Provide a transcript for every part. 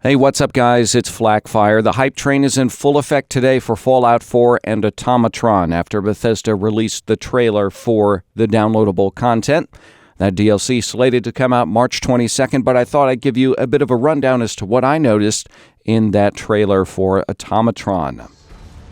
Hey, what's up, guys? It's Flakfire. The hype train is in full effect today for Fallout 4 and Automatron after Bethesda released the trailer for the downloadable content. That DLC slated to come out March 22nd, but I thought I'd give you a bit of a rundown as to what I noticed in that trailer for Automatron.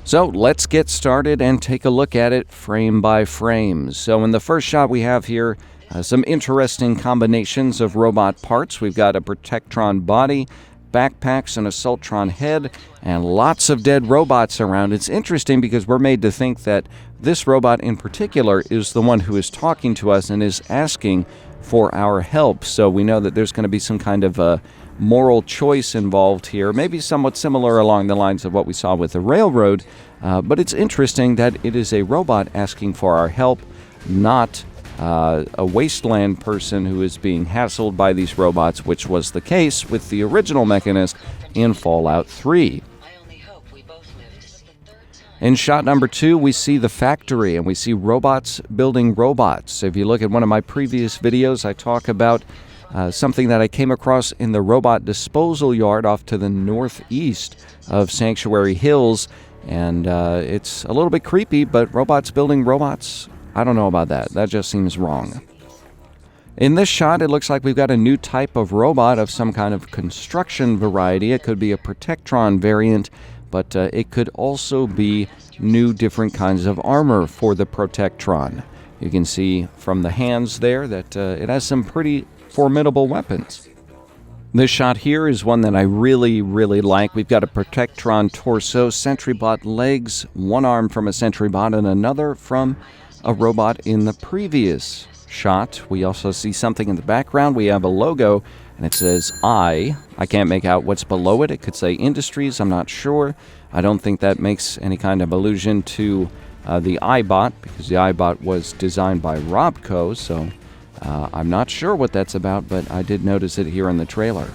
So let's get started and take a look at it frame by frame. So in the first shot we have here some interesting combinations of robot parts. We've got a Protectron body, backpacks, an Assaultron head, and lots of dead robots around. It's interesting because we're made to think that this robot in particular is the one who is talking to us and is asking for our help. So we know that there's going to be some kind of a moral choice involved here, maybe somewhat similar along the lines of what we saw with the railroad. But it's interesting that it is a robot asking for our help, not a wasteland person who is being hassled by these robots, which was the case with the original Mechanist in Fallout 3. In shot number 2, we see the factory, and we see robots building robots. If you look at one of my previous videos, I talk about something that I came across in the robot disposal yard off to the northeast of Sanctuary Hills, and it's a little bit creepy, but robots building robots, I don't know about that. That just seems wrong. In this shot, it looks like we've got a new type of robot of some kind of construction variety. It could be a Protectron variant, but it could also be new different kinds of armor for the Protectron. You can see from the hands there that it has some pretty formidable weapons. This shot here is one that I really like. We've got a Protectron torso, SentryBot legs, one arm from a SentryBot and another from a robot in the previous shot. We also see something in the background. We have a logo, and it says I. I can't make out what's below it. It could say Industries. I'm not sure. I don't think that makes any kind of allusion to the iBot, because the iBot was designed by Robco, so I'm not sure what that's about, but I did notice it here in the trailer.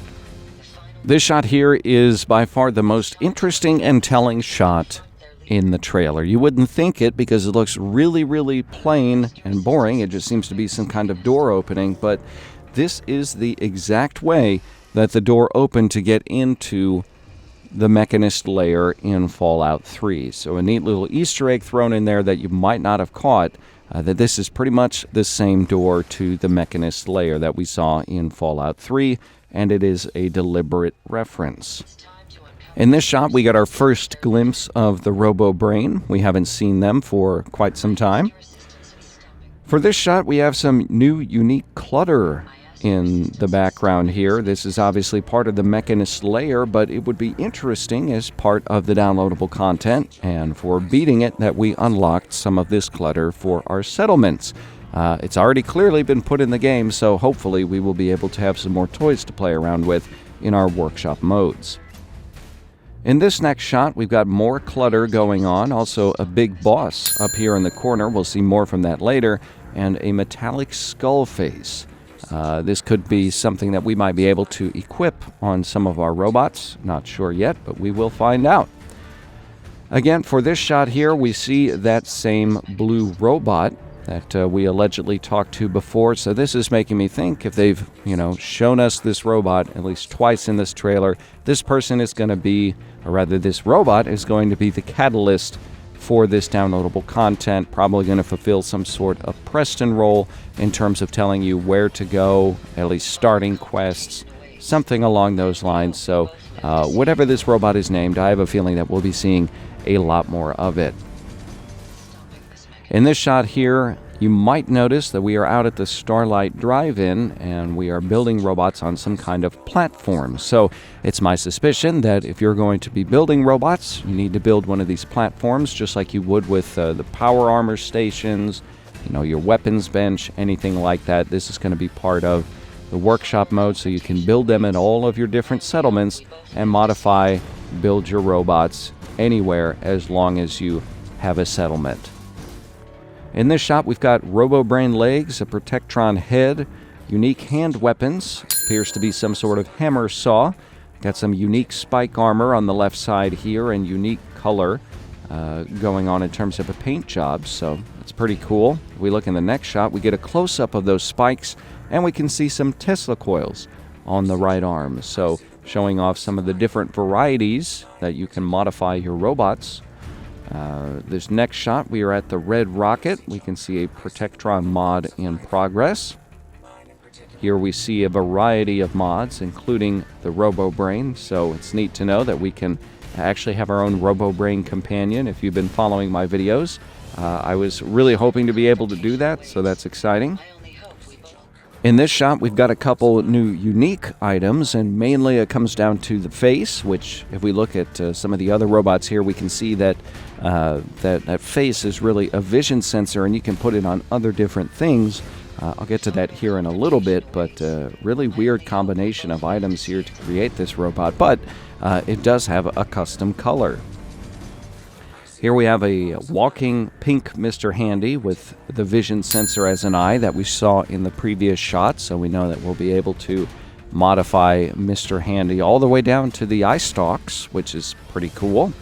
This shot here is by far the most interesting and telling shot in the trailer. You wouldn't think it because it looks really plain and boring. It just seems to be some kind of door opening, but this is the exact way that the door opened to get into the Mechanist layer in Fallout 3. So a neat little Easter egg thrown in there that you might not have caught, that this is pretty much the same door to the Mechanist layer that we saw in Fallout 3, and it is a deliberate reference. In this shot, we got our first glimpse of the Robo-Brain. We haven't seen them for quite some time. For this shot, we have some new unique clutter in the background here. This is obviously part of the Mechanist layer, but it would be interesting as part of the downloadable content, and for beating it, that we unlocked some of this clutter for our settlements. It's already clearly been put in the game, so hopefully we will be able to have some more toys to play around with in our workshop modes. In this next shot, we've got more clutter going on, also a big boss up here in the corner, we'll see more from that later, and a metallic skull face. This could be something that we might be able to equip on some of our robots. Not sure yet, but we will find out. Again, for this shot here, we see that same blue robot that we allegedly talked to before. So this is making me think, if they've, shown us this robot at least twice in this trailer, this person is going to be, or rather this robot is going to be the catalyst for this downloadable content, probably going to fulfill some sort of Preston role in terms of telling you where to go, at least starting quests, something along those lines. So whatever this robot is named, I have a feeling that we'll be seeing a lot more of it. In this shot here, you might notice that we are out at the Starlight Drive-In, and we are building robots on some kind of platform. So it's my suspicion that if you're going to be building robots, you need to build one of these platforms, just like you would with the power armor stations, your weapons bench, anything like that. This is going to be part of the workshop mode, so you can build them in all of your different settlements and modify, build your robots anywhere as long as you have a settlement. In this shot, we've got Robo-Brain legs, a Protectron head, unique hand weapons, appears to be some sort of hammer saw. Got some unique spike armor on the left side here and unique color. going on in terms of a paint job, so it's pretty cool. If we look in the next shot, we get a close-up of those spikes, and we can see some Tesla coils on the right arm, so showing off some of the different varieties that you can modify your robots. This next shot, we are at the Red Rocket. We can see a Protectron mod in progress. Here we see a variety of mods, including the RoboBrain, so it's neat to know that we can actually have our own RoboBrain companion. If you've been following my videos, I was really hoping to be able to do that, so that's exciting. In this shot, we've got a couple new unique items, and mainly it comes down to the face, which if we look at some of the other robots here, we can see that that face is really a vision sensor, and you can put it on other different things. I'll get to that here in a little bit, but really weird combination of items here to create this robot, but it does have a custom color. Here we have a walking pink Mr. Handy with the vision sensor as an eye that we saw in the previous shot, so we know that we'll be able to modify Mr. Handy all the way down to the eye stalks, which is pretty cool.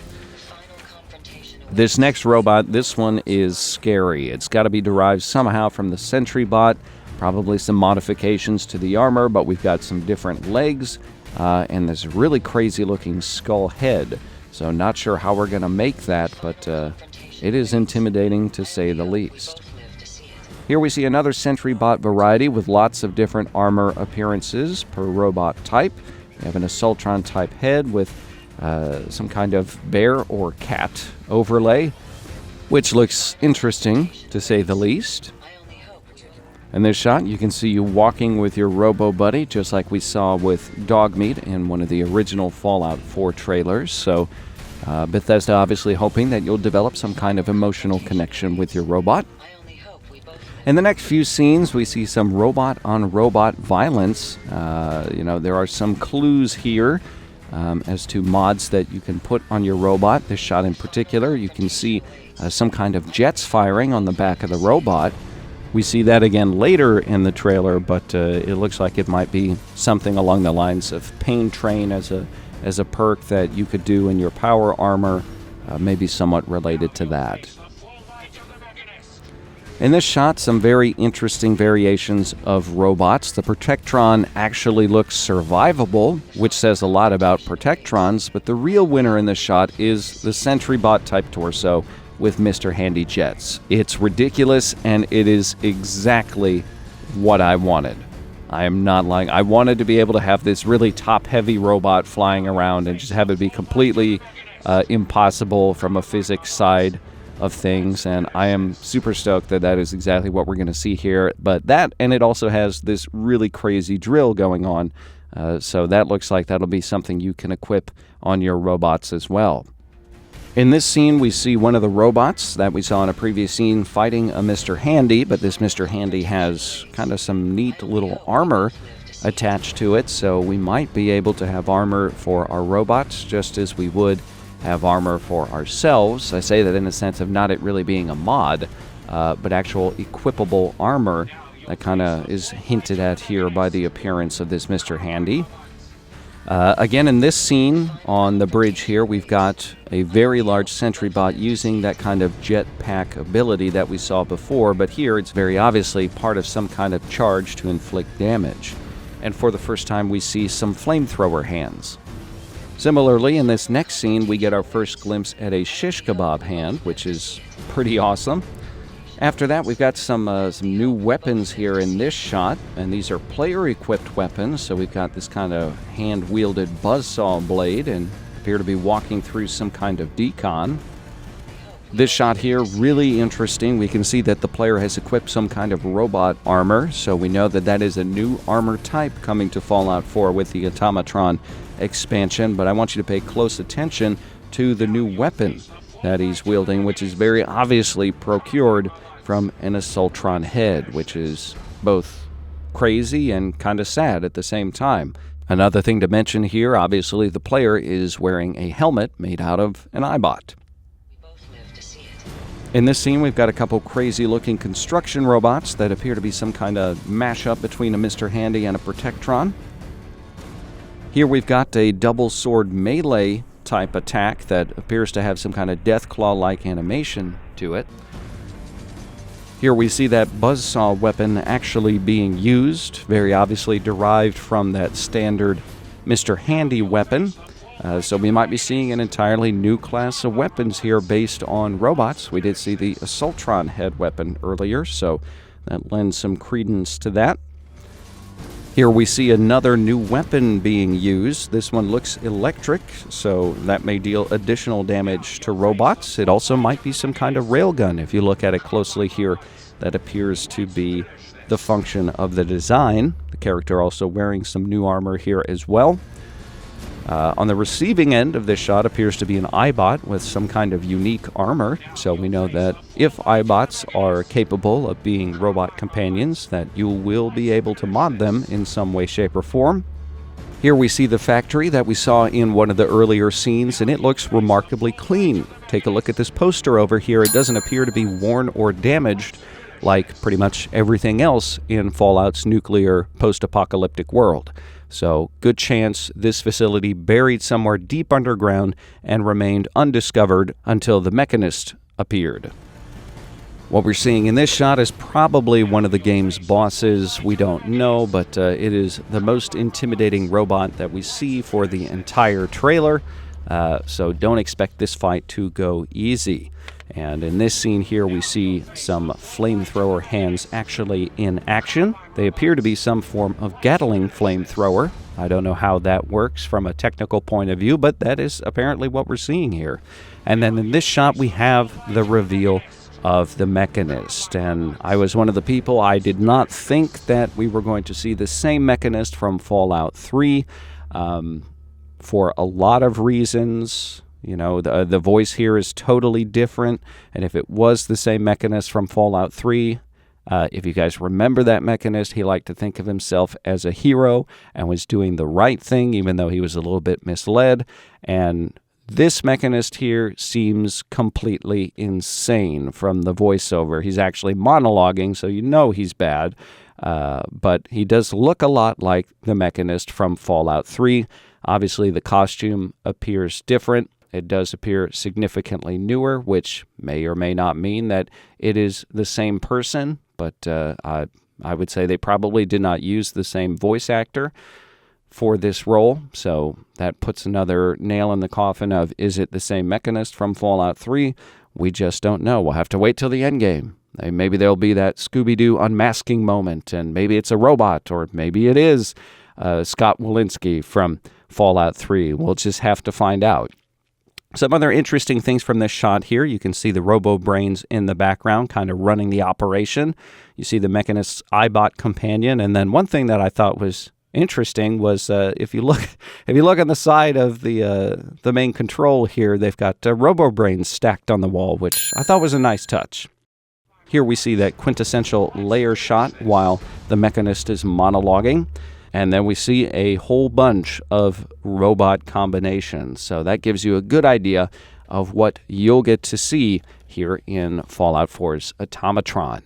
This next robot, this one is scary. It's got to be derived somehow from the Sentry Bot, probably some modifications to the armor, but we've got some different legs and this really crazy looking skull head. So not sure how we're going to make that, but it is intimidating to say the least. Here we see another Sentry Bot variety with lots of different armor appearances per robot type. We have an Assaultron type head with some kind of bear or cat overlay, which looks interesting to say the least. In this shot, you can see you walking with your Robo Buddy, just like we saw with Dogmeat in one of the original Fallout 4 trailers. So Bethesda obviously hoping that you'll develop some kind of emotional connection with your robot. In the next few scenes, we see some robot-on-robot violence. There are some clues here as to mods that you can put on your robot. This shot in particular, you can see some kind of jets firing on the back of the robot. We see that again later in the trailer, but it looks like it might be something along the lines of Pain Train as a perk that you could do in your power armor, maybe somewhat related to that. In this shot, some very interesting variations of robots. The Protectron actually looks survivable, which says a lot about Protectrons, but the real winner in this shot is the Sentry Bot type torso with Mr. Handy jets. It's ridiculous, and it is exactly what I wanted. I am not lying. I wanted to be able to have this really top-heavy robot flying around and just have it be completely impossible from a physics side of things, and I am super stoked that that is exactly what we're going to see here. But that, and it also has this really crazy drill going on, so that looks like that'll be something you can equip on your robots as well. In this scene, we see one of the robots that we saw in a previous scene fighting a Mr. Handy, but this Mr. Handy has kind of some neat little armor attached to it, so we might be able to have armor for our robots just as we would have armor for ourselves. I say that in the sense of not it really being a mod, but actual equipable armor that kind of is hinted at here by the appearance of this Mr. Handy. Again, in this scene on the bridge here, we've got a very large Sentry Bot using that kind of jetpack ability that we saw before, but here it's very obviously part of some kind of charge to inflict damage. And for the first time, we see some flamethrower hands. Similarly, in this next scene, we get our first glimpse at a shish kebab hand, which is pretty awesome. After that, we've got some new weapons here in this shot, and these are player-equipped weapons. So we've got this kind of hand-wielded buzzsaw blade and appear to be walking through some kind of decon. This shot here, really interesting. We can see that the player has equipped some kind of robot armor, so we know that that is a new armor type coming to Fallout 4 with the Automatron expansion, but I want you to pay close attention to the new weapon that he's wielding, which is very obviously procured from an Assaultron head, which is both crazy and kind of sad at the same time. Another thing to mention here, obviously the player is wearing a helmet made out of an iBot. In this scene, we've got a couple crazy-looking construction robots that appear to be some kind of mashup between a Mr. Handy and a Protectron. Here we've got a double-sword melee type attack that appears to have some kind of death claw-like animation to it. Here we see that buzzsaw weapon actually being used, very obviously derived from that standard Mr. Handy weapon. So we might be seeing an entirely new class of weapons here based on robots. We did see the Assaultron head weapon earlier, so that lends some credence to that. Here we see another new weapon being used. This one looks electric, so that may deal additional damage to robots. It also might be some kind of railgun. If you look at it closely here, that appears to be the function of the design. The character also wearing some new armor here as well. On the receiving end of this shot appears to be an Eyebot with some kind of unique armor, so we know that if Eyebots are capable of being robot companions, that you will be able to mod them in some way, shape, or form. Here we see the factory that we saw in one of the earlier scenes, and it looks remarkably clean. Take a look at this poster over here. It doesn't appear to be worn or damaged like pretty much everything else in Fallout's nuclear post-apocalyptic world. So, good chance this facility buried somewhere deep underground and remained undiscovered until the Mechanist appeared. What we're seeing in this shot is probably one of the game's bosses. We don't know, but it is the most intimidating robot that we see for the entire trailer. So don't expect this fight to go easy. And in this scene here, we see some flamethrower hands actually in action. They appear to be some form of Gatling flamethrower. I don't know how that works from a technical point of view, but that is apparently what we're seeing here. And then in this shot, we have the reveal of the Mechanist. And I was one of the people, I did not think that we were going to see the same Mechanist from Fallout 3 for a lot of reasons. You know, the voice here is totally different, and if it was the same Mechanist from Fallout 3, if you guys remember that Mechanist, he liked to think of himself as a hero and was doing the right thing, even though he was a little bit misled. And this Mechanist here seems completely insane from the voiceover. He's actually monologuing, so you know he's bad, but he does look a lot like the Mechanist from Fallout 3. Obviously, the costume appears different. It does appear significantly newer, which may or may not mean that it is the same person, but I would say they probably did not use the same voice actor for this role, so that puts another nail in the coffin of, is it the same Mechanist from Fallout 3? We just don't know. We'll have to wait till the end game. Maybe there'll be that Scooby-Doo unmasking moment, and maybe it's a robot, or maybe it is Scott Walensky from Fallout 3. We'll just have to find out. Some other interesting things from this shot here. You can see the Robo-Brains in the background kind of running the operation. You see the Mechanist's Eyebot companion. And then one thing that I thought was interesting was if you look on the side of the main control here, they've got Robo-Brains stacked on the wall, which I thought was a nice touch. Here we see that quintessential layer shot while the Mechanist is monologuing. And then we see a whole bunch of robot combinations. So that gives you a good idea of what you'll get to see here in Fallout 4's Automatron.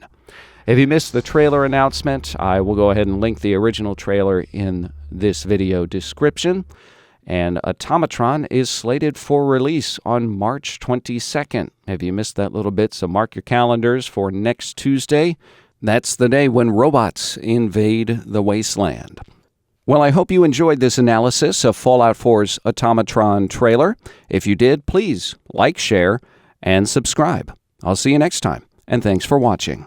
If you missed the trailer announcement, I will go ahead and link the original trailer in this video description. And Automatron is slated for release on March 22nd. If you missed that little bit, so mark your calendars for next Tuesday. That's the day when robots invade the wasteland. Well, I hope you enjoyed this analysis of Fallout 4's Automatron trailer. If you did, please like, share, and subscribe. I'll see you next time, and thanks for watching.